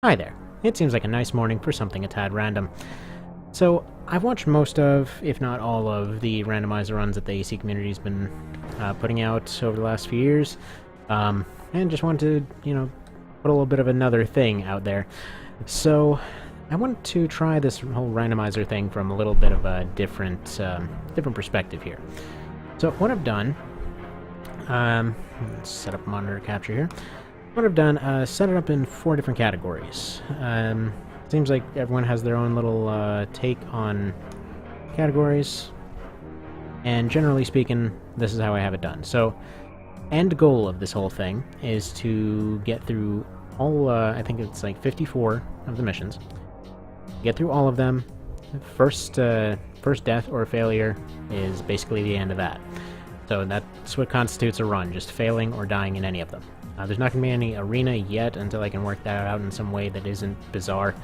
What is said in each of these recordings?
Hi there. It seems like a nice morning for something a tad random. So, I've watched most of, if not all of, the randomizer runs that the AC community's been putting out over the last few years, and just wanted to, put a little bit of another thing out there. So, I want to try this whole randomizer thing from a little bit of a different perspective here. So, what I've done, let's set up monitor capture here. What I've done, set it up in 4 different categories. Seems like everyone has their own little take on categories, and generally speaking, this is how I have it done. So, end goal of this whole thing is to get through all, I think it's like 54 of the missions. Get through all of them. First death or failure is basically the end of that. So that's what constitutes a run, just failing or dying in any of them. There's not going to be any arena yet until I can work that out in some way that isn't bizarre.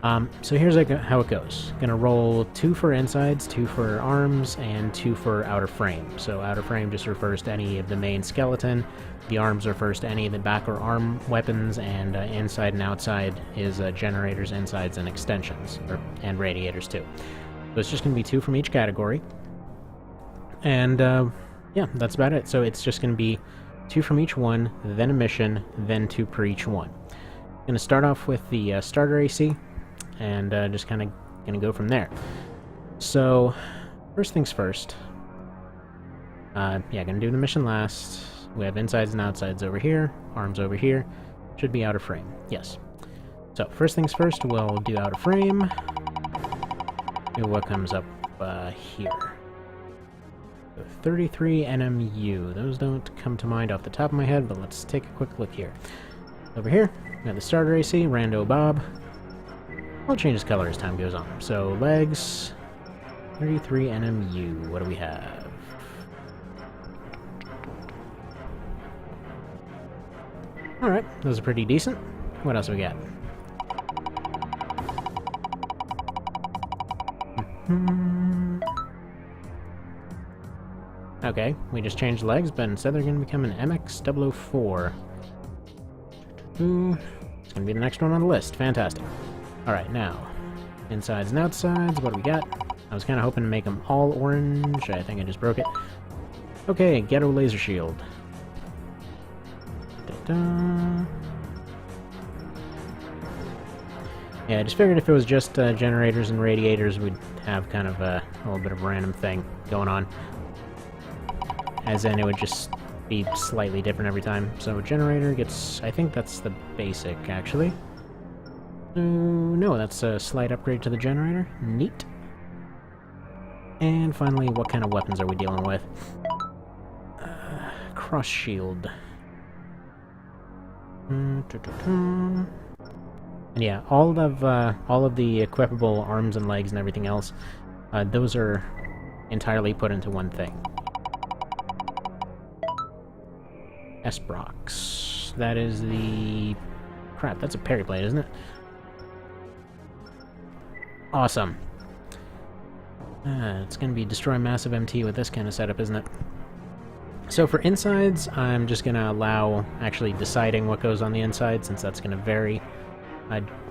So here's how it goes. Gonna roll 2 for insides, 2 for arms, and 2 for outer frame. So outer frame just refers to any of the main skeleton. The arms refers to any of the back or arm weapons, and inside and outside is generators, insides, and extensions, and radiators too. So it's just going to be 2 from each category. And yeah, that's about it. So it's just going to be 2 from each one, then a mission, then 2 per each one. Going to start off with the starter AC, and just kind of going to go from there. So, first things first. Yeah, going to do the mission last. We have insides and outsides over here, arms over here. Should be outer frame, yes. So, first things first, we'll do outer frame. See what comes up here. 33 NMU. Those don't come to mind off the top of my head, but let's take a quick look here. Over here, we got the starter AC, Rando Bob. I'll change his color as time goes on. So, legs, 33 NMU. What do we have? Alright, those are pretty decent. What else we got? Okay, we just changed legs, but instead they're going to become an MX-004. Ooh, it's going to be the next one on the list. Fantastic. Alright, now, insides and outsides, what do we got? I was kind of hoping to make them all orange. I think I just broke it. Okay, Ghetto Laser Shield. Da-da. Yeah, I just figured if it was just generators and radiators, we'd have kind of a little bit of a random thing going on. As in, it would just be slightly different every time. So, generator gets... I think that's the basic, actually. No, that's a slight upgrade to the generator. Neat. And finally, what kind of weapons are we dealing with? Cross shield. And yeah, all of the equipable arms and legs and everything else, those are entirely put into one thing. S-Brox. That is the... Crap, that's a parry blade, isn't it? Awesome. It's going to be destroy massive MT with this kind of setup, isn't it? So for insides, I'm just going to allow actually deciding what goes on the inside, since that's going to vary.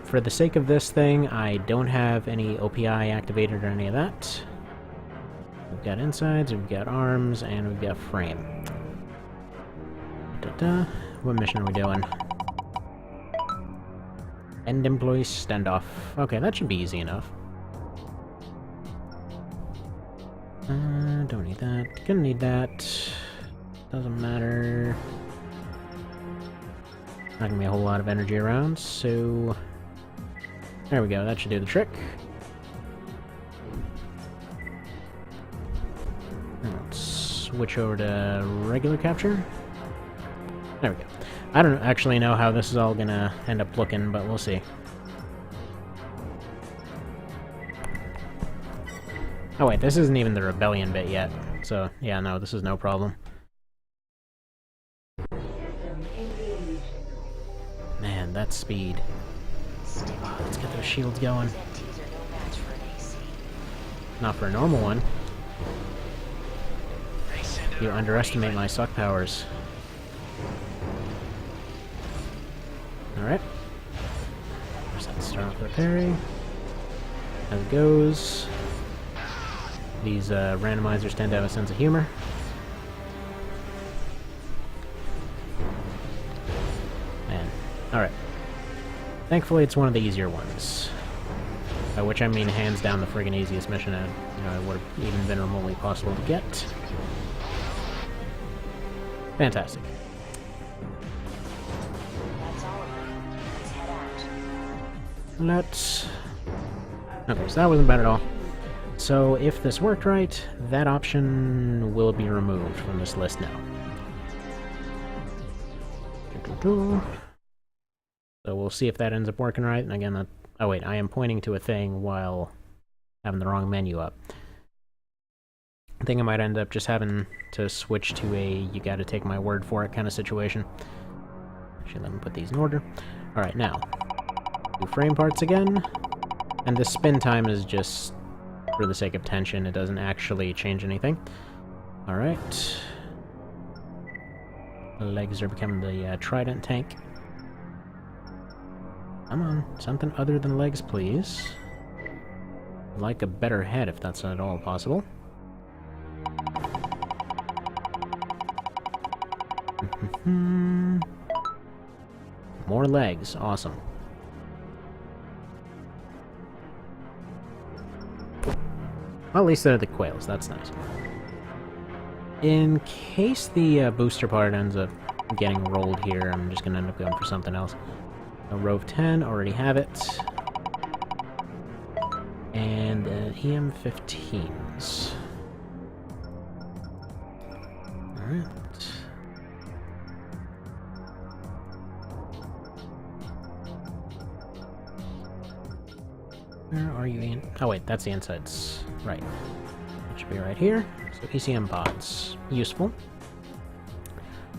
For the sake of this thing, I don't have any OPI activated or any of that. We've got insides, we've got arms, and we've got frame. Da-da. What mission are we doing? End employee standoff. Okay, that should be easy enough. Don't need that. Gonna need that. Doesn't matter. Not gonna be a whole lot of energy around, so... There we go, that should do the trick. Let's switch over to regular capture. There we go. I don't actually know how this is all gonna end up looking, but we'll see. Oh wait, this isn't even the rebellion bit yet. So, yeah, no, this is no problem. Man, that speed. Oh, let's get those shields going. Not for a normal one. You underestimate my suck powers. Alright. Let's start off with a parry. As it goes. These randomizers tend to have a sense of humor. Man. Alright. Thankfully, it's one of the easier ones. By which I mean hands down the friggin' easiest mission it would have even been remotely possible to get. Fantastic. That's all of them. Let's head out. Let's... Okay, so that wasn't bad at all. So, if this worked right, that option will be removed from this list now. So we'll see if that ends up working right, and again, oh wait, I am pointing to a thing while having the wrong menu up. I think I might end up just having to switch to a you gotta take my word for it kind of situation. Actually, let me put these in order. Alright, now, do frame parts again, and the spin time is just for the sake of tension, it doesn't actually change anything. Alright. Legs are becoming the trident tank. Come on, something other than legs, please. I'd like a better head, if that's at all possible. More legs, awesome. Well, at least they're the quails, that's nice. In case the booster part ends up getting rolled here, I'm just gonna end up going for something else. Rove 10, already have it. And EM15s. Alright. Where are you, Ian? Oh wait, that's the insides. Right. It should be right here. So ECM pods. Useful.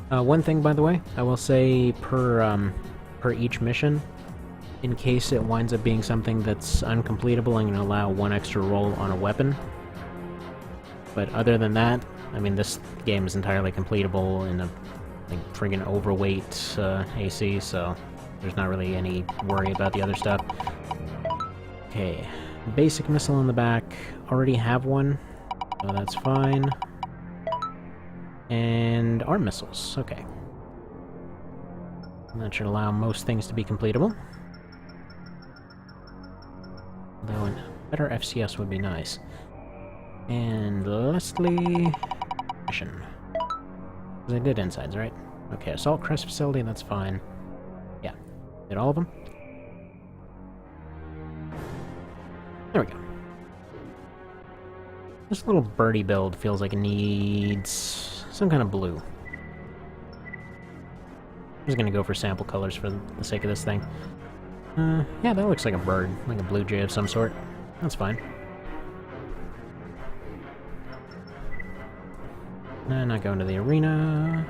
One thing, by the way, I will say per each mission, in case it winds up being something that's uncompletable, I'm going to allow one extra roll on a weapon. But other than that, I mean, this game is entirely completable in a like, friggin' overweight AC, so there's not really any worry about the other stuff. Okay, basic missile in the back. Already have one, so that's fine. And arm missiles, okay. That should allow most things to be completable. Though a better FCS would be nice. And lastly, mission. Because I did insides, right? Okay, assault crest facility, that's fine. Yeah, did all of them? There we go. This little birdie build feels like it needs some kind of blue. I'm just gonna go for sample colors for the sake of this thing. Yeah, that looks like a bird, like a blue jay of some sort. That's fine. Not going to the arena.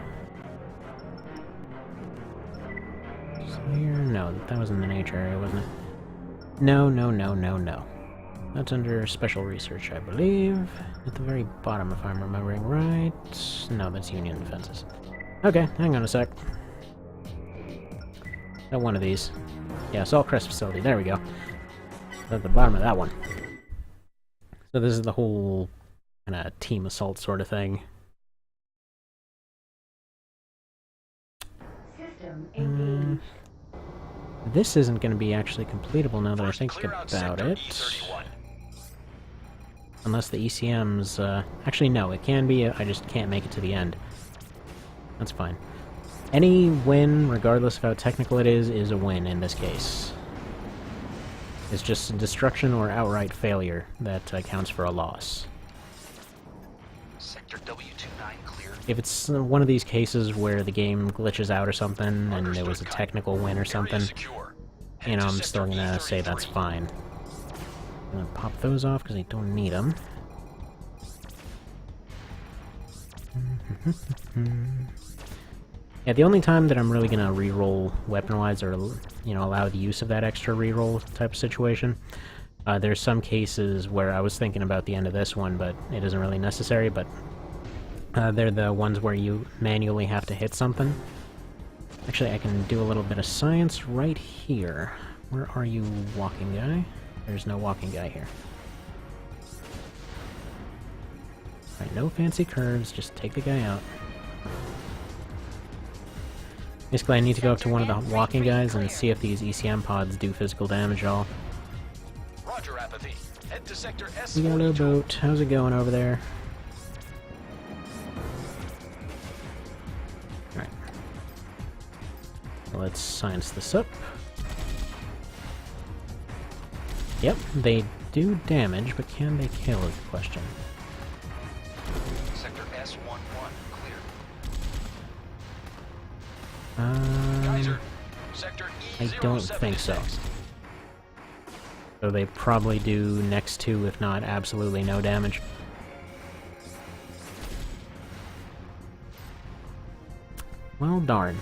Here? No, that was in the nature area, wasn't it? No. That's under special research, I believe. At the very bottom, if I'm remembering right. No, that's Union defenses. Okay, hang on a sec. Got one of these. Yeah, assault crest facility, there we go. At the bottom of that one. So this is the whole kind of team assault sort of thing. This isn't going to be actually completable now that I think about it. Unless the ECM's... actually, no, it can be. I just can't make it to the end. That's fine. Any win, regardless of how technical it is a win in this case. It's just destruction or outright failure that counts for a loss. Sector W29 cleared. If it's one of these cases where the game glitches out or something, and it was a technical win or something, you know, I'm still gonna say that's fine. I'm gonna pop those off because I don't need them. Yeah, the only time that I'm really gonna reroll weapon-wise, or, you know, allow the use of that extra reroll type of situation, there's some cases where I was thinking about the end of this one, but it isn't really necessary, but they're the ones where you manually have to hit something. Actually, I can do a little bit of science right here. Where are you, walking guy? There's no walking guy here. Alright, no fancy curves, just take the guy out. Basically, I need to go up to one of the walking guys and see if these ECM pods do physical damage at all. Roger, Apathy. Head to sector S42. We got a boat. How's it going over there? Alright. Let's science this up. Yep, they do damage, but can they kill is the question. Sector S11, clear. Um, Geyser. Sector I E07 don't think so. next. So they probably do next to, if not absolutely no damage. Well, darn.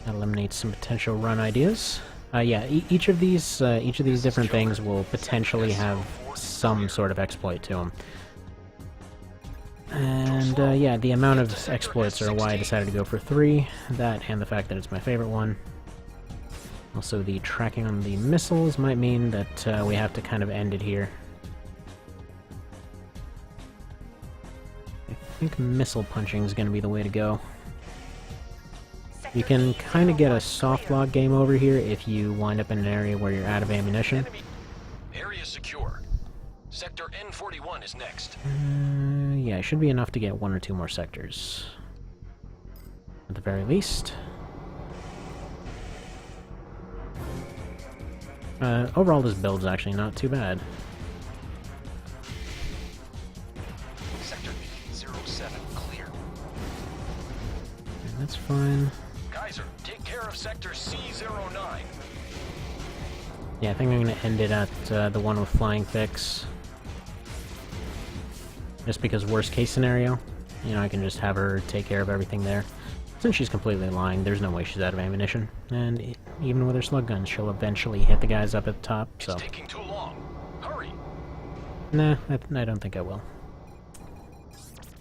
That eliminates some potential run ideas. Yeah, each of these different things will potentially have some sort of exploit to them. And yeah, the amount of exploits are why I decided to go for 3. That and the fact that it's my favorite one. Also, the tracking on the missiles might mean that we have to kind of end it here. I think missile punching is going to be the way to go. You can kind of get a soft log game over here if you wind up in an area where you're out of ammunition. Enemy. Area secure. Sector N41 is next. Yeah, it should be enough to get 1 or 2 more sectors. At the very least. Overall, this build's actually not too bad. Sector E07 clear. Okay, that's fine. Geyser, take care of sector C09. Yeah, I think I'm going to end it at the one with flying fix. Just because worst case scenario, you know, I can just have her take care of everything there. Since she's completely lying, there's no way she's out of ammunition. And even with her slug guns, she'll eventually hit the guys up at the top, so... It's taking too long. Hurry. Nah, I don't think I will.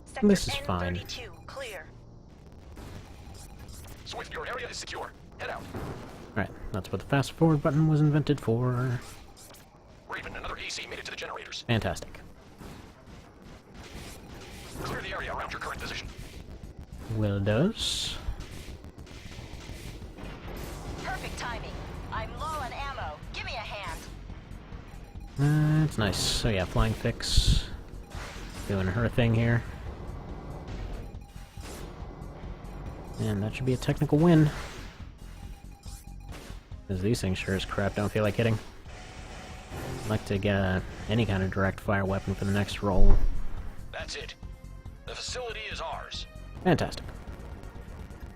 Sector This is fine. N32, clear. Swift, your area is secure. Head out. Right, that's what the fast forward button was invented for. Raven, another AC made it to the generators. Fantastic. Clear the area around your current position. Will does. Perfect timing. I'm low on ammo. Give me a hand. That's nice. So yeah, flying fix. Doing her thing here. And that should be a technical win. Because these things sure as crap don't feel like hitting. I'd like to get any kind of direct fire weapon for the next roll. That's it. The facility is ours. Fantastic.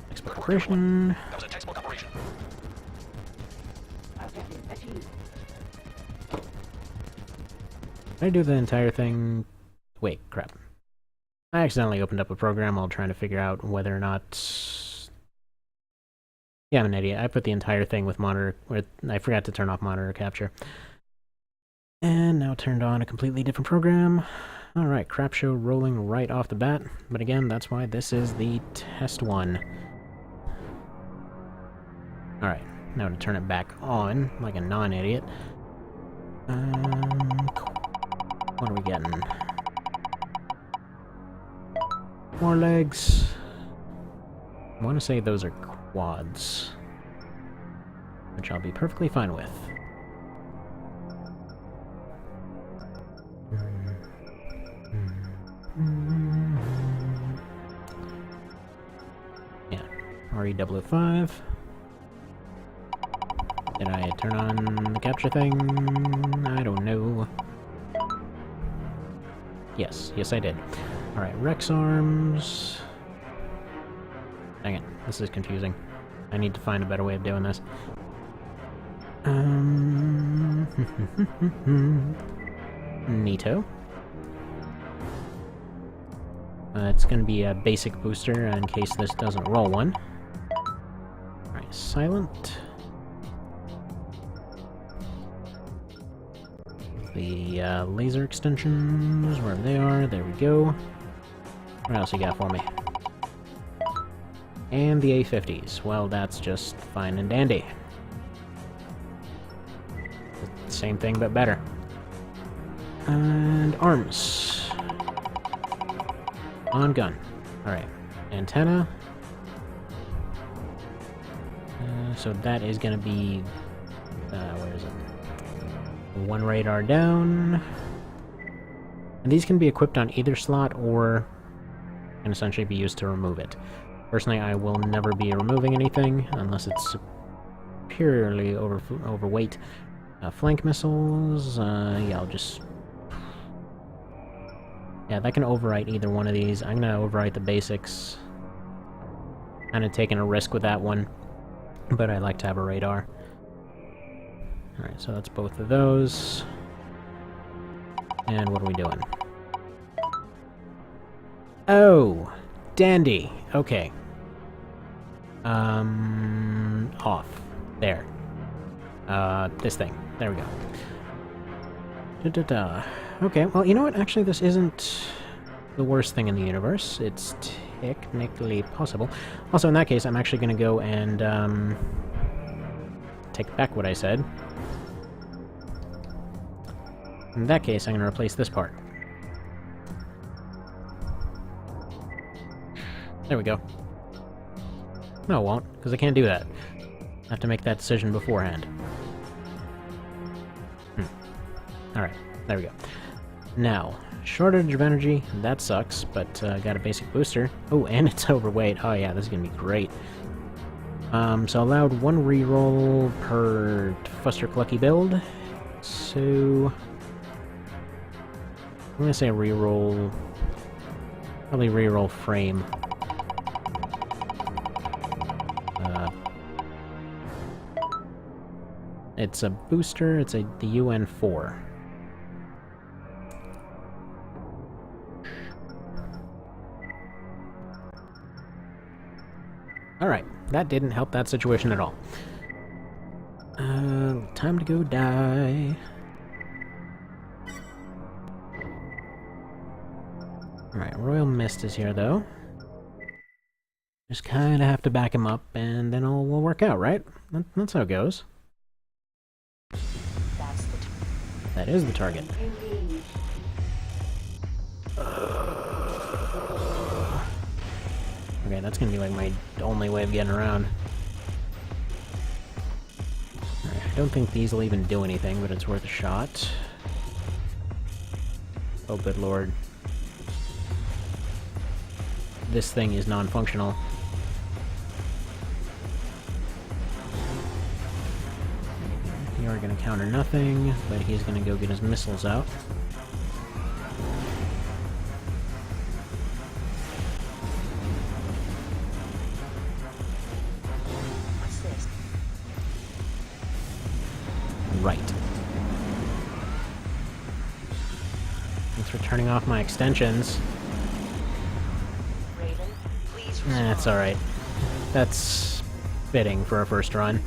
Textbook operation. That was a textbook operation. Did I do the entire thing? Wait, crap. I accidentally opened up a program while trying to figure out whether or not... Yeah, I'm an idiot. I put the entire thing with monitor... I forgot to turn off monitor capture. And now turned on a completely different program. Alright, crap show rolling right off the bat. But again, that's why this is the test one. Alright, now to turn it back on, like a non-idiot. What are we getting? More legs. I want to say those are quads. Which I'll be perfectly fine with. Yeah, RE005. Did I turn on the capture thing? I don't know. Yes, I did. Alright, Rex arms. Dang it, this is confusing. I need to find a better way of doing this. Neato. It's going to be a basic booster in case this doesn't roll one. Alright, silent. The laser extensions, wherever they are, there we go. What else you got for me? And the A50s. Well, that's just fine and dandy. Same thing, but better. And arms. On gun. Alright. Antenna. So that is going to be... where is it? One radar down. And these can be equipped on either slot, or can essentially be used to remove it. Personally, I will never be removing anything, unless it's superiorly overweight. Flank missiles, yeah, I'll just... Yeah, that can overwrite either one of these. I'm gonna overwrite the basics. Kinda taking a risk with that one, but I like to have a radar. Alright, so that's both of those. And what are we doing? Oh! Dandy! Okay. Off. There. This thing. There we go. Da-da-da. Okay, well, you know what? Actually, this isn't the worst thing in the universe. It's technically possible. Also, in that case, I'm actually gonna go and, take back what I said. In that case, I'm gonna replace this part. There we go. No, it won't, because I can't do that. I have to make that decision beforehand. Alright, there we go. Now, shortage of energy, that sucks, but got a basic booster. Oh, and it's overweight. Oh yeah, this is gonna be great. So allowed one reroll per Fuster Clucky build. So... I'm gonna say reroll... Probably reroll frame. It's a booster, it's the UN4. Alright, that didn't help that situation at all. Time to go die. Alright, Royal Mist is here, though. Just kinda have to back him up, and then all will work out, right? That's how it goes. That is the target. Okay, that's gonna be like my only way of getting around. Alright, I don't think these will even do anything, but it's worth a shot. Oh, good lord. This thing is non-functional. You are gonna counter nothing, but he's gonna go get his missiles out. What's this? Right. Thanks for turning off my extensions. Raven, please That's alright. That's fitting for a first run.